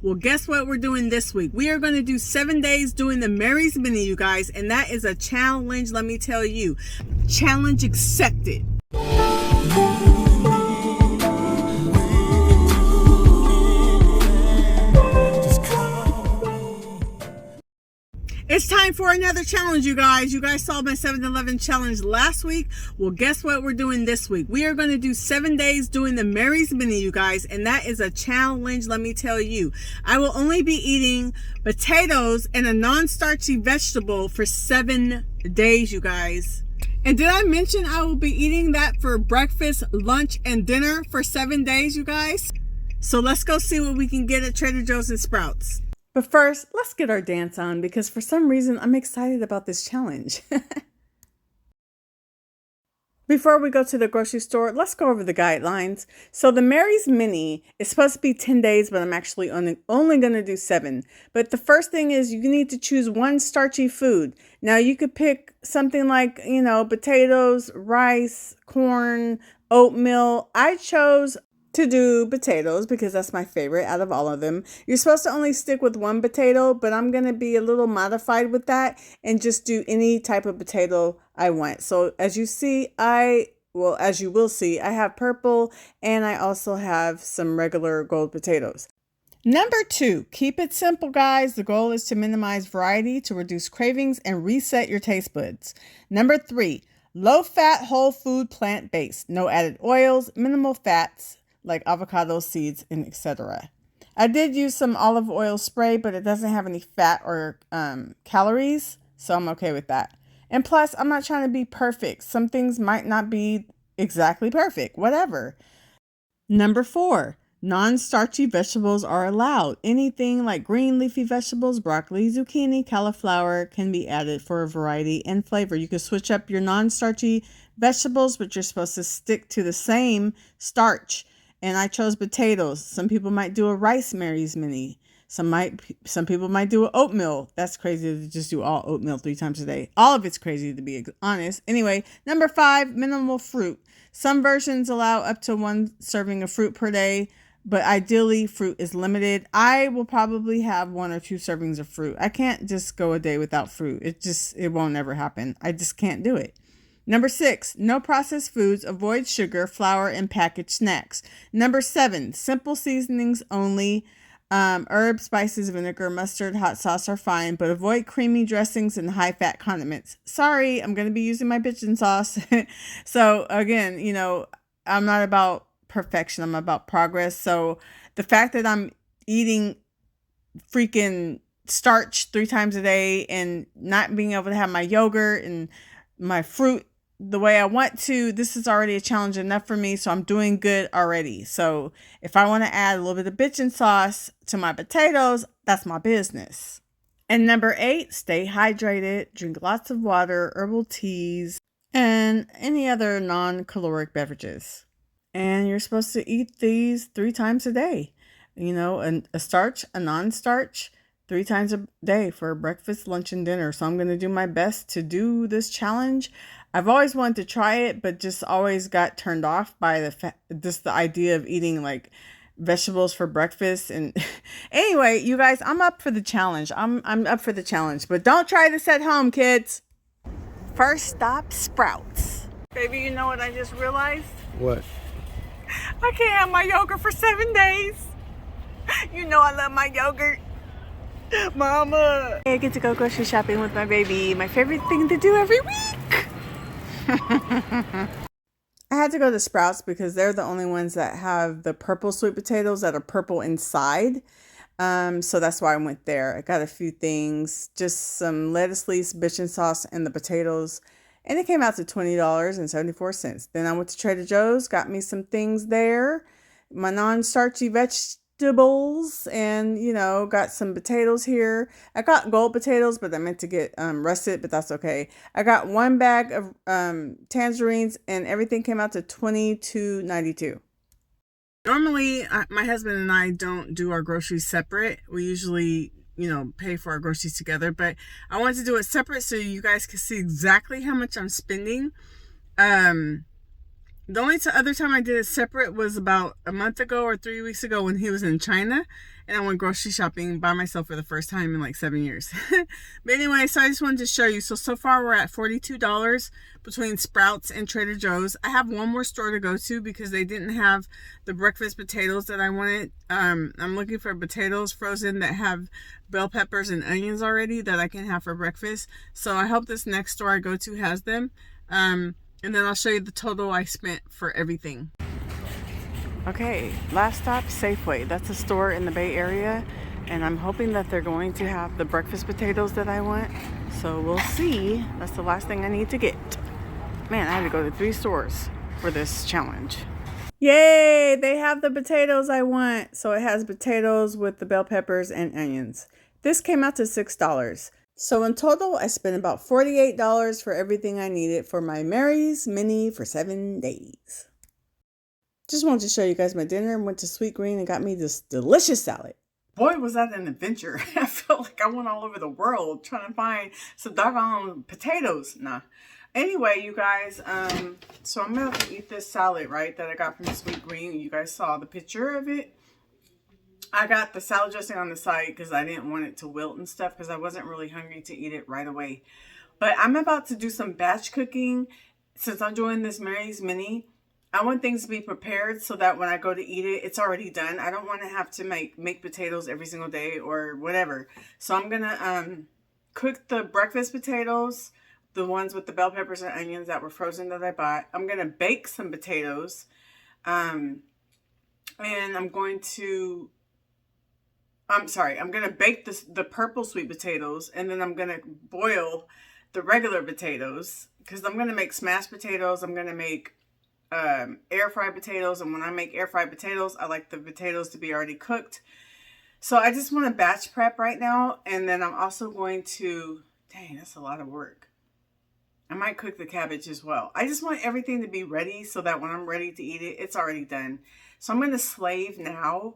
Well, guess what we're doing this week? We are going to do 7 days doing the Mary's Mini, you guys, and that is a challenge, let me tell you. Challenge accepted. It's time for another challenge, you guys. You guys saw my 7-Eleven challenge last week. Well, guess what we're doing this week? We are going to do 7 days doing the Mary's Mini, you guys, and that is a challenge, let me tell you. I will only be eating potatoes and a non-starchy vegetable for 7 days, you guys. And did I mention I will be eating that for breakfast, lunch, and dinner for 7 days, you guys? So let's go see what we can get at Trader Joe's and Sprouts. But first, let's get our dance on because for some reason I'm excited about this challenge. Before we go to the grocery store, let's go over the guidelines. So the Mary's Mini is supposed to be 10 days, but I'm actually only going to do 7. But the first thing is you need to choose one starchy food. Now you could pick something like, potatoes, rice, corn, oatmeal. I chose to do potatoes because that's my favorite out of all of them. You're supposed to only stick with one potato, but I'm going to be a little modified with that and just do any type of potato I want. So as you see, as you will see, I have purple and I also have some regular gold potatoes. Number 2, keep it simple, guys. The goal is to minimize variety, to reduce cravings, and reset your taste buds. Number 3, low-fat, whole food, plant-based. No added oils, minimal fats, like avocado seeds and etc. I did use some olive oil spray, but it doesn't have any fat or calories, so I'm okay with that. And plus, I'm not trying to be perfect. Some things might not be exactly perfect, whatever. Number 4, non-starchy vegetables are allowed. Anything like green leafy vegetables, broccoli, zucchini, cauliflower can be added for a variety and flavor. You can switch up your non-starchy vegetables, but you're supposed to stick to the same starch. And I chose potatoes. Some people might do a rice Mary's Mini. Some people might do an oatmeal. That's crazy to just do all oatmeal 3 times a day. All of it's crazy, to be honest. Anyway, number 5, minimal fruit. Some versions allow up to 1 serving of fruit per day, but ideally fruit is limited. I will probably have 1 or 2 servings of fruit. I can't just go a day without fruit. It won't ever happen. I just can't do it. Number 6, no processed foods. Avoid sugar, flour, and packaged snacks. Number 7, simple seasonings only. Herbs, spices, vinegar, mustard, hot sauce are fine, but avoid creamy dressings and high-fat condiments. Sorry, I'm going to be using my bitchin' sauce. So again, I'm not about perfection. I'm about progress. So the fact that I'm eating freaking starch 3 times a day and not being able to have my yogurt and my fruit the way I want to, this is already a challenge enough for me, so I'm doing good already. So if I want to add a little bit of bitchin' sauce to my potatoes, that's my business. And number 8, stay hydrated, drink lots of water, herbal teas, and any other non-caloric beverages. And you're supposed to eat these 3 times a day. A starch, a non-starch, 3 times a day for breakfast, lunch, and dinner. So I'm going to do my best to do this challenge. I've always wanted to try it, but just always got turned off by the idea of eating like vegetables for breakfast. And anyway, you guys, I'm up for the challenge. I'm up for the challenge, but don't try this at home, kids. First stop, Sprouts. Baby, you know what I just realized? What? I can't have my yogurt for 7 days. You know I love my yogurt. Mama. I get to go grocery shopping with my baby. My favorite thing to do every week. I had to go to Sprouts because they're the only ones that have the purple sweet potatoes that are purple inside. So that's why I went there. I got a few things, just some lettuce leaves, bitchin' sauce, and the potatoes. And it came out to $20.74. Then I went to Trader Joe's, got me some things there. My non-starchy vegetables and, got some potatoes here. I got gold potatoes, but I meant to get russet, but that's okay. I got 1 bag of tangerines and everything came out to $22.92. Normally, my husband and I don't do our groceries separate. We usually, pay for our groceries together, but I wanted to do it separate so you guys can see exactly how much I'm spending. The only other time I did it separate was about a month ago or 3 weeks ago when he was in China, and I went grocery shopping by myself for the first time in like 7 years. But anyway, so I just wanted to show you. So far we're at $42 between Sprouts and Trader Joe's. I have one more store to go to because they didn't have the breakfast potatoes that I wanted. I'm looking for potatoes frozen that have bell peppers and onions already that I can have for breakfast. So I hope this next store I go to has them. And then I'll show you the total I spent for everything. Okay, last stop, Safeway. That's a store in the Bay Area. And I'm hoping that they're going to have the breakfast potatoes that I want. So we'll see. That's the last thing I need to get. Man, I had to go to 3 stores for this challenge. Yay! They have the potatoes I want. So it has potatoes with the bell peppers and onions. This came out to $6. So in total, I spent about $48 for everything I needed for my Mary's Mini for 7 days. Just wanted to show you guys my dinner and went to Sweet Green and got me this delicious salad. Boy, was that an adventure. I felt like I went all over the world trying to find some doggone potatoes. Nah. Anyway, you guys, so I'm going to eat this salad, right, that I got from Sweet Green. You guys saw the picture of it. I got the salad dressing on the side because I didn't want it to wilt and stuff because I wasn't really hungry to eat it right away. But I'm about to do some batch cooking. Since I'm doing this Mary's Mini, I want things to be prepared so that when I go to eat it, it's already done. I don't want to have to make potatoes every single day or whatever. So I'm going to cook the breakfast potatoes, the ones with the bell peppers and onions that were frozen that I bought. I'm going to bake some potatoes. And I'm going to bake the purple sweet potatoes, and then I'm going to boil the regular potatoes because I'm going to make smashed potatoes. I'm going to make air fried potatoes, and when I make air fried potatoes, I like the potatoes to be already cooked. So I just want to batch prep right now, and then I'm also going to, dang, that's a lot of work. I might cook the cabbage as well. I just want everything to be ready so that when I'm ready to eat it, it's already done. So I'm going to slave now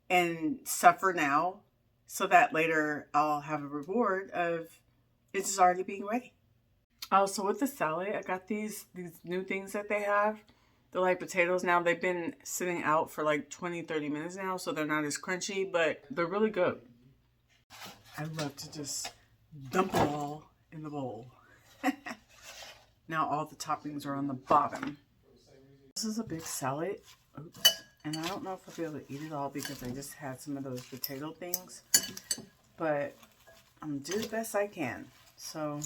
and suffer now so that later I'll have a reward of it's just already being ready. Oh, so with the salad, I got these new things that they have. They're like potatoes now. They've been sitting out for like 20-30 minutes now, so they're not as crunchy, but they're really good. I love to just dump it all in the bowl. Now all the toppings are on the bottom. This is a big salad. Oops. And I don't know if I'll be able to eat it all because I just had some of those potato things. But I'm going to do the best I can. So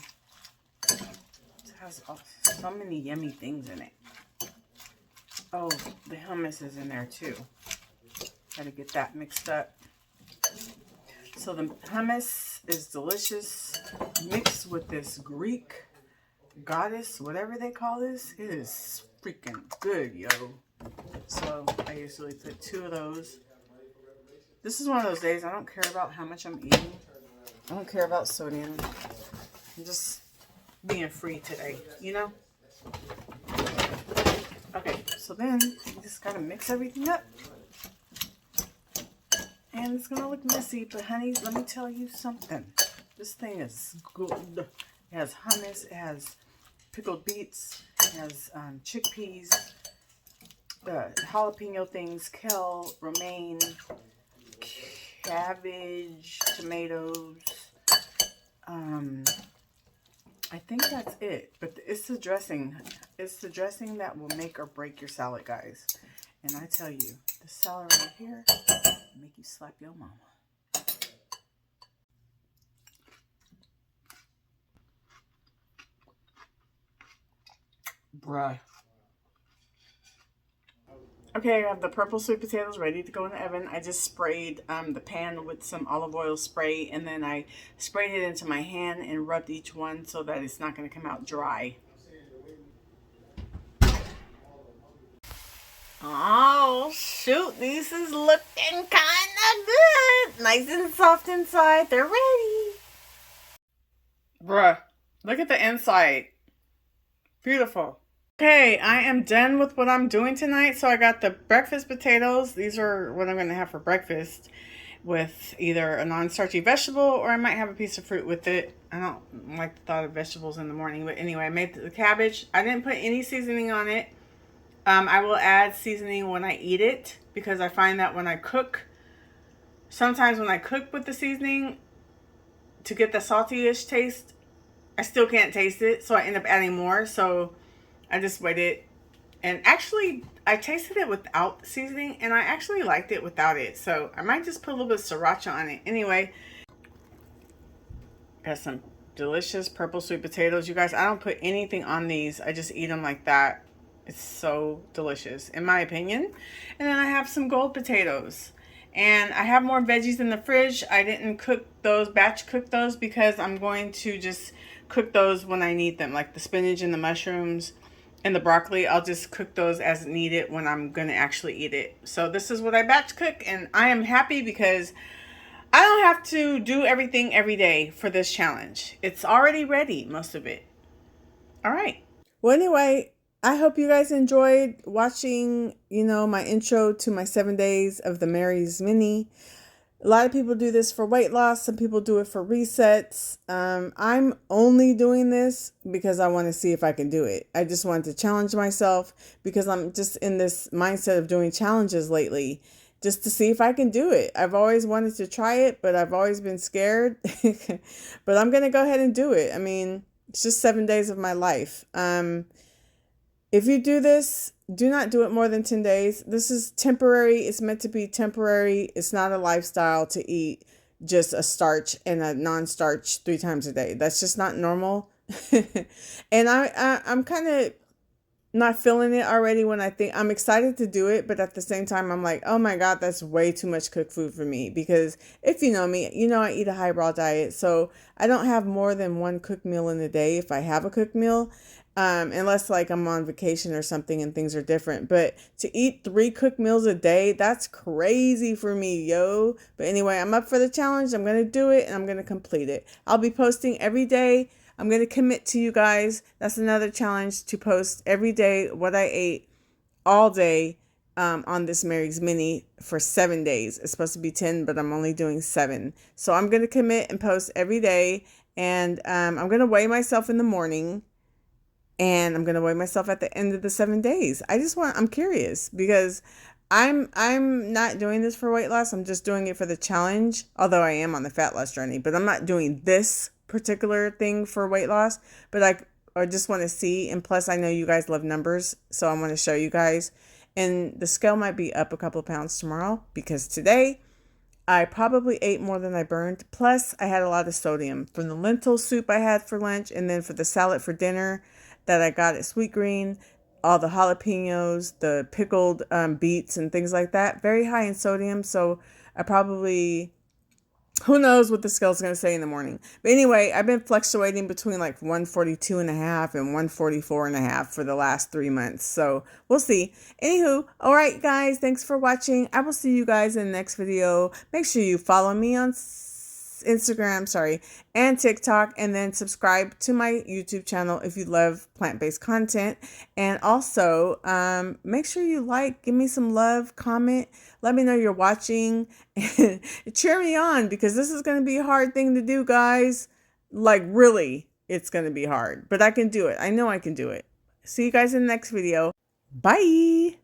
it has so many yummy things in it. Oh, the hummus is in there too. Got to get that mixed up. So the hummus is delicious. Mixed with this Greek goddess, whatever they call this. It is freaking good, yo. So I usually put 2 of those. This is one of those days I don't care about how much I'm eating. I don't care about sodium. I'm just being free today, you know? Okay, so then you just gotta mix everything up. And it's gonna look messy, but honey, let me tell you something. This thing is good. It has hummus, it has pickled beets, it has chickpeas, jalapeno things, kale, romaine, cabbage, tomatoes. I think that's it. But it's the dressing. It's the dressing that will make or break your salad, guys. And I tell you, the salad right here will make you slap your mama. Bruh. Okay, I have the purple sweet potatoes ready to go in the oven. I just sprayed the pan with some olive oil spray, and then I sprayed it into my hand and rubbed each one so that it's not going to come out dry. Oh, shoot. This is looking kind of good. Nice and soft inside. They're ready. Bruh, look at the inside. Beautiful. Okay, I am done with what I'm doing tonight. So I got the breakfast potatoes. These are what I'm going to have for breakfast with either a non-starchy vegetable or I might have a piece of fruit with it. I don't like the thought of vegetables in the morning. But anyway, I made the cabbage. I didn't put any seasoning on it. I will add seasoning when I eat it because I find that when I cook, sometimes when I cook with the seasoning to get the salty-ish taste, I still can't taste it, so I end up adding more. So I just waited, and actually I tasted it without seasoning, and I actually liked it without it. So I might just put a little bit of sriracha on it. Anyway, got some delicious purple sweet potatoes. You guys, I don't put anything on these. I just eat them like that. It's so delicious, in my opinion. And then I have some gold potatoes. And I have more veggies in the fridge. I didn't cook those, batch cook those, because I'm going to just cook those when I need them. Like the spinach and the mushrooms and the broccoli, I'll just cook those as needed when I'm going to actually eat it. So this is what I batch cook, and I am happy because I don't have to do everything every day for this challenge. It's already ready, most of it. All right. Well, anyway, I hope you guys enjoyed watching, my intro to my 7 days of the Mary's Mini. A lot of people do this for weight loss. Some people do it for resets. I'm only doing this because I want to see if I can do it. I just wanted to challenge myself because I'm just in this mindset of doing challenges lately, just to see if I can do it. I've always wanted to try it, but I've always been scared. But I'm going to go ahead and do it. I mean, it's just 7 days of my life. If you do this, do not do it more than 10 days. This is temporary. It's meant to be temporary. It's not a lifestyle to eat just a starch and a non-starch 3 times a day. That's just not normal. And I'm kind of not feeling it already when I think I'm excited to do it, but at the same time, I'm like, oh my God, that's way too much cooked food for me. Because if you know me, I eat a highbrow diet. So I don't have more than one cooked meal in a day if I have a cooked meal. Unless like I'm on vacation or something and things are different. But to eat 3 cooked meals a day, that's crazy for me, yo. But anyway, I'm up for the challenge. I'm going to do it and I'm going to complete it. I'll be posting every day. I'm going to commit to you guys. That's another challenge, to post every day what I ate all day on this Mary's Mini for 7 days. It's supposed to be 10, but I'm only doing 7. So I'm going to commit and post every day. And I'm going to weigh myself in the morning. And I'm going to weigh myself at the end of the 7 days. I'm curious because I'm not doing this for weight loss. I'm just doing it for the challenge. Although I am on the fat loss journey, but I'm not doing this particular thing for weight loss. But I just want to see. And plus I know you guys love numbers. So I want to show you guys. And the scale might be up a couple of pounds tomorrow because today I probably ate more than I burned. Plus I had a lot of sodium from the lentil soup I had for lunch. And then for the salad for dinner that I got at Sweet Green, all the jalapenos, the pickled beets and things like that, very high in sodium. So I probably, who knows what the scale's going to say in the morning. But anyway, I've been fluctuating between like 142.5 and 144.5 for the last 3 months. So we'll see. Anywho, all right, guys, thanks for watching. I will see you guys in the next video. Make sure you follow me on Instagram, and TikTok, and then subscribe to my YouTube channel if you love plant-based content. And also, make sure you give me some love, comment, let me know you're watching, and cheer me on because this is going to be a hard thing to do, guys. Like really, it's going to be hard, but I can do it. I know I can do it. See you guys in the next video. Bye.